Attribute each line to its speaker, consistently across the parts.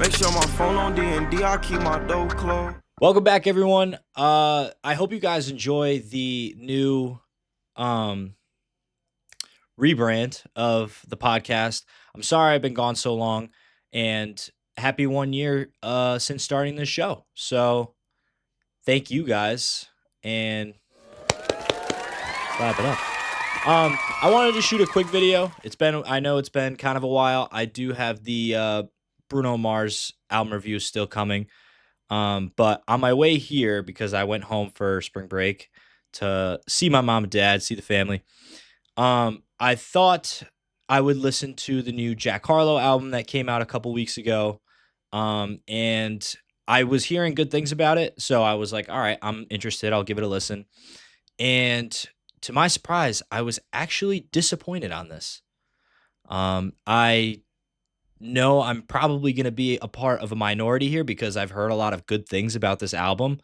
Speaker 1: Make sure my phone on DND, I keep my door closed.
Speaker 2: Welcome back, everyone. I hope you guys enjoy the new rebrand of the podcast. I'm sorry I've been gone so long, and happy 1 year since starting this show. So thank you guys, and clap it up. I wanted to shoot a quick video. I know it's been kind of a while. I do have the Bruno Mars album review still coming. But on my way here, because I went home for spring break to see my mom and dad, see the family, I thought I would listen to the new Jack Harlow album that came out a couple weeks ago. And I was hearing good things about it. So I was like, all right, I'm interested. I'll give it a listen. And to my surprise, I was actually disappointed on this. I know I'm probably going to be a part of a minority here because I've heard a lot of good things about this album.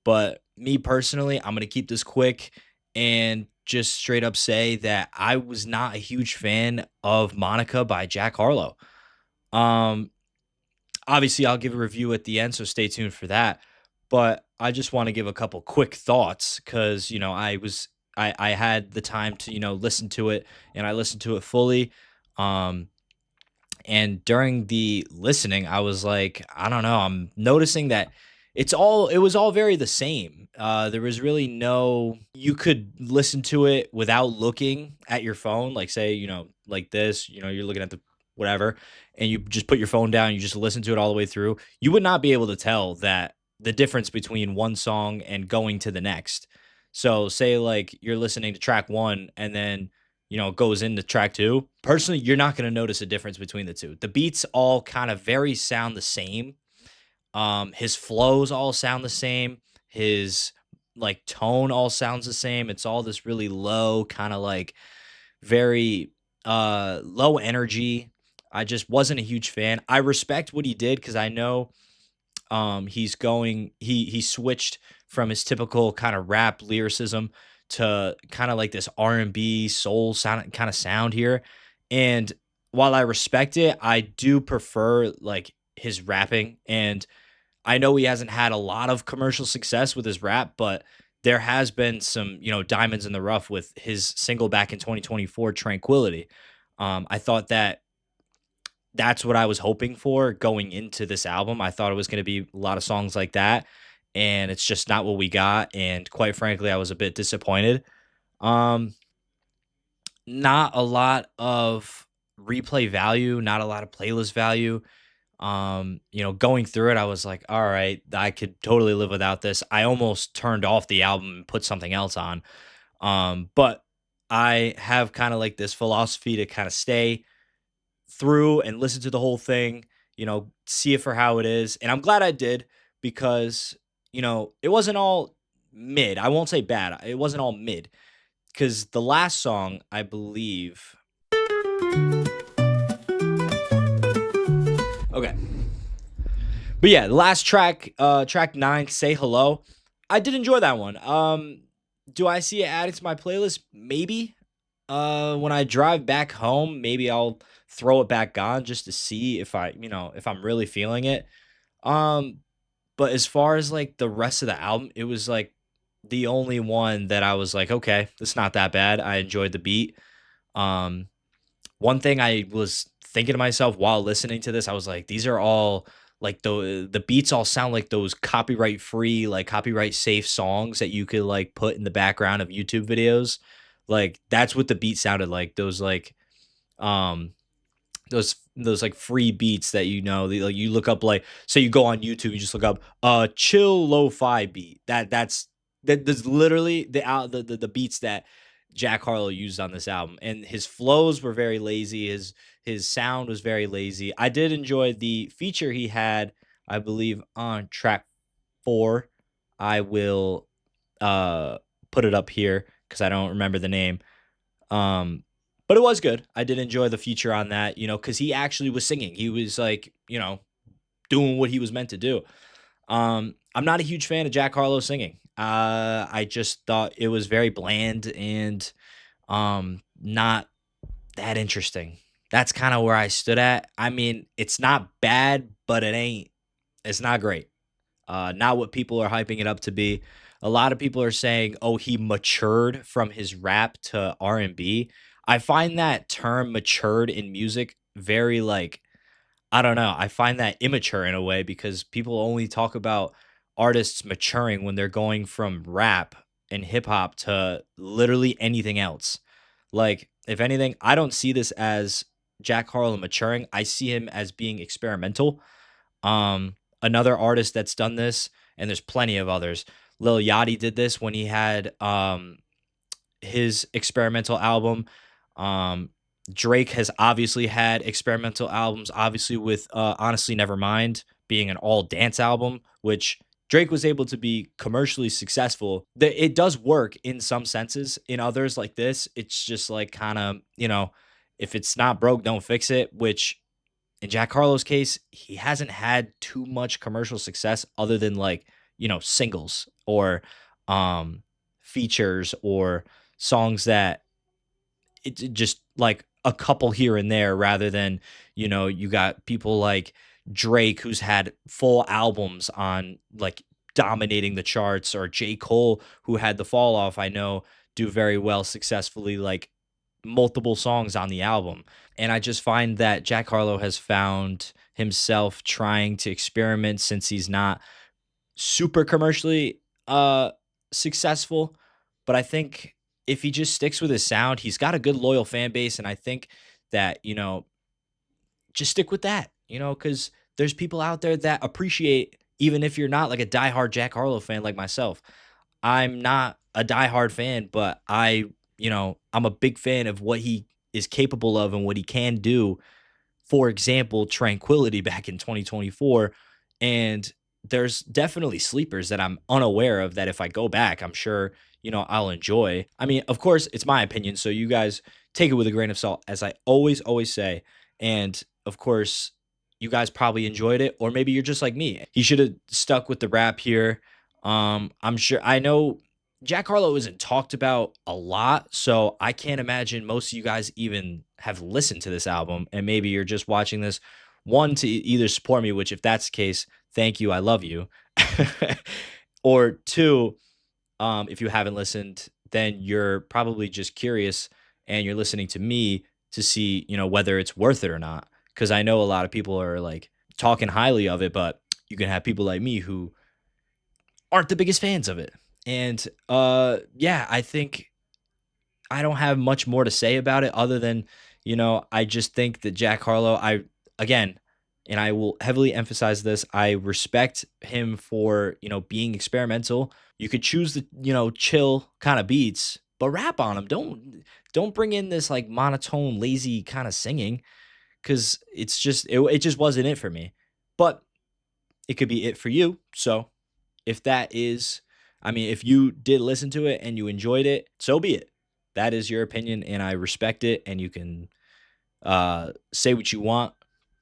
Speaker 2: But me personally, I'm going to keep this quick and just straight up say that I was not a huge fan of Monica by Jack Harlow. Obviously, I'll give a review at the end, so stay tuned for that. But I just want to give a couple quick thoughts because, I had the time to, listen to it, and I listened to it fully. And during the listening, I was like, I don't know, I'm noticing that it was all very the same. There was really you could listen to it without looking at your phone, like say, like this, you're looking at the whatever, and you just put your phone down, you just listen to it all the way through. You would not be able to tell that the difference between one song and going to the next. So say like you're listening to track one and then goes into track two. Personally, you're not going to notice a difference between the two. The beats all kind of sound the same. His flows all sound the same. His like tone all sounds the same. It's all this really low, kind of like very low energy. I just wasn't a huge fan. I respect what he did because I know he switched from his typical kind of rap lyricism to kind of like this R&B soul sound here. And while I respect it, I do prefer like his rapping. And I know he hasn't had a lot of commercial success with his rap, but there has been some, diamonds in the rough with his single back in 2024, Tranquility. I thought that's what I was hoping for going into this album. I thought it was going to be a lot of songs like that, and it's just not what we got. And quite frankly, I was a bit disappointed. Not a lot of replay value, not a lot of playlist value. Going through it, I was like, all right, I could totally live without this. I almost turned off the album and put something else on. But I have kind of like this philosophy to kind of stay through and listen to the whole thing, see it for how it is. And I'm glad I did because, it wasn't all mid. I won't say bad. It wasn't all mid because the last song, I believe. Okay. But yeah, the last track, track 9, Say Hello. I did enjoy that one. Do I see it added to my playlist? Maybe. When I drive back home, maybe I'll throw it back on just to see if if I'm really feeling it. But as far as like the rest of the album, it was like the only one that I was like, okay, it's not that bad. I enjoyed the beat. One thing I was thinking to myself while listening to this, I was like, these are all like the beats all sound like those copyright free, like copyright safe songs that you could like put in the background of YouTube videos. Like that's what the beat sounded like. Those like those like free beats that like you look up, like say you go on YouTube, you just look up chill lo-fi beat. That's literally the beats that Jack Harlow used on this album. And his flows were very lazy. His sound was very lazy. I did enjoy the feature he had, I believe, on track 4. I will put it up here because I don't remember the name. But it was good. I did enjoy the feature on that, because he actually was singing. He was like, doing what he was meant to do. I'm not a huge fan of Jack Harlow singing. I just thought it was very bland and not that interesting. That's kind of where I stood at. I mean, it's not bad, but it's not great. Not what people are hyping it up to be. A lot of people are saying, "Oh, he matured from his rap to R&B." I find that term matured in music very like I don't know. I find that immature in a way because people only talk about artists maturing when they're going from rap and hip hop to literally anything else. Like, if anything, I don't see this as Jack Harlow maturing. I see him as being experimental. Another artist that's done this, and there's plenty of others. Lil Yachty did this when he had his experimental album. Um, Drake has obviously had experimental albums, obviously with Honestly Nevermind being an all dance album, which Drake was able to be commercially successful. It does work in some senses. In others, like this, it's just like kind of, if it's not broke, don't fix it, which in Jack Harlow's case, he hasn't had too much commercial success other than like, singles or um features or songs that it just like a couple here and there rather than, you got people like Drake who's had full albums on like dominating the charts or J. Cole who had the fall off, I know do very well successfully like multiple songs on the album. And I just find that Jack Harlow has found himself trying to experiment since he's not super commercially successful, but I think if he just sticks with his sound, he's got a good loyal fan base and I think that, just stick with that, cuz there's people out there that appreciate even if you're not like a diehard Jack Harlow fan like myself. I'm not a diehard fan, but I'm a big fan of what he is capable of and what he can do, for example, Tranquility back in 2024. And there's definitely sleepers that I'm unaware of that if I go back, I'm sure, I'll enjoy. I mean, of course, it's my opinion. So you guys take it with a grain of salt, as I always say. And of course, you guys probably enjoyed it, or maybe you're just like me. He should have stuck with the rap here. I'm sure I know Jack Harlow isn't talked about a lot, so I can't imagine most of you guys even have listened to this album. And maybe you're just watching this one to either support me, which if that's the case, thank you, I love you, or two, if you haven't listened, then you're probably just curious and you're listening to me to see, whether it's worth it or not. Because I know a lot of people are like talking highly of it, but you can have people like me who aren't the biggest fans of it. And yeah, I think I don't have much more to say about it other than, I just think that Jack Harlow, again, and I will heavily emphasize this, I respect him for, being experimental. You could choose the, chill kind of beats, but rap on them. Don't bring in this like monotone, lazy kind of singing because it just wasn't it for me. But it could be it for you. So if that is, I mean, if you did listen to it and you enjoyed it, so be it. That is your opinion, and I respect it. And you can say what you want,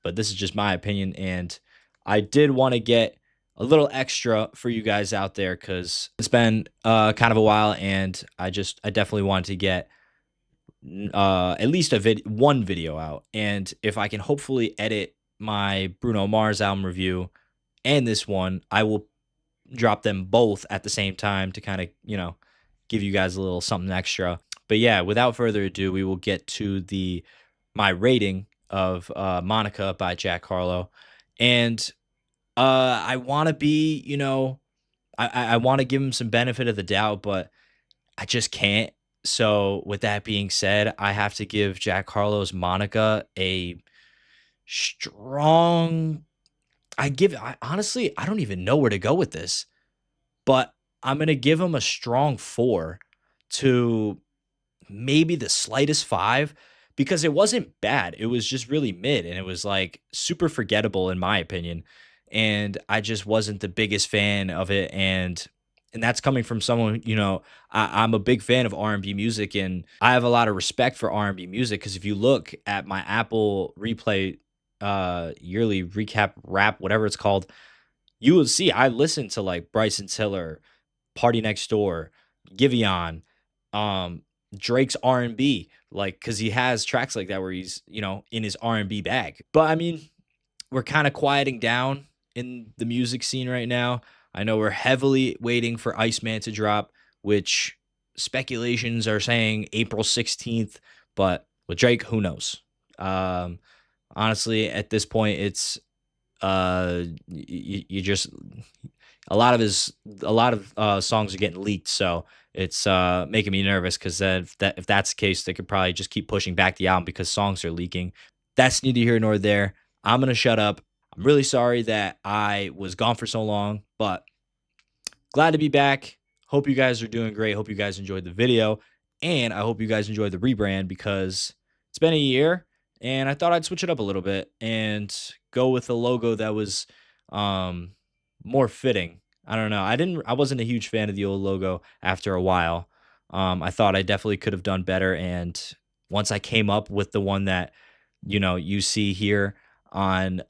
Speaker 2: but this is just my opinion. And I did want to get a little extra for you guys out there because it's been kind of a while, and I definitely wanted to get at least one video out. And if I can hopefully edit my Bruno Mars album review and this one, I will drop them both at the same time to kind of, give you guys a little something extra. But yeah, without further ado, we will get to the my rating of Monica by Jack Harlow. And I want to be, I want to give him some benefit of the doubt, but I just can't. So with that being said, I have to give Jack Harlow's Monica a strong honestly, I don't even know where to go with this, but I'm going to give him a strong 4 to maybe the slightest 5 because it wasn't bad. It was just really mid and it was like super forgettable in my opinion. And I just wasn't the biggest fan of it. And that's coming from someone, I'm a big fan of R&B music and I have a lot of respect for R&B music because if you look at my Apple Replay yearly recap rap, whatever it's called, you will see I listen to like Bryson Tiller, Party Next Door, Giveon, Drake's R&B, like, cuz he has tracks like that where he's, in his R&B bag. But I mean, we're kind of quieting down in the music scene right now. I know we're heavily waiting for Iceman to drop, which speculations are saying April 16th, but with Drake, who knows? Um Honestly, at this point it's you just a lot of songs are getting leaked, so it's making me nervous because if that's the case, they could probably just keep pushing back the album because songs are leaking. That's neither here nor there. I'm gonna shut up. I'm really sorry that I was gone for so long, but glad to be back. Hope you guys are doing great. Hope you guys enjoyed the video. And I hope you guys enjoyed the rebrand because it's been a year and I thought I'd switch it up a little bit and go with a logo that was um more fitting. I don't know. I wasn't a huge fan of the old logo after a while. I thought I definitely could have done better. And once I came up with the one that, you see here on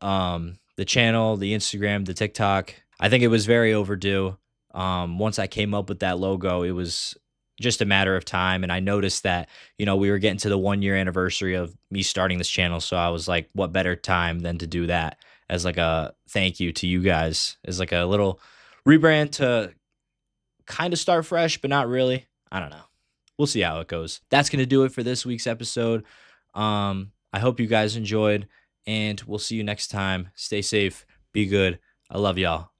Speaker 2: the channel, the Instagram, the TikTok, I think it was very overdue. Once I came up with that logo, it was just a matter of time. And I noticed that, we were getting to the 1 year anniversary of me starting this channel. So I was like, what better time than to do that as like a thank you to you guys, as like a little rebrand to kind of start fresh, but not really. I don't know. We'll see how it goes. That's going to do it for this week's episode. I hope you guys enjoyed, and we'll see you next time. Stay safe, be good. I love y'all.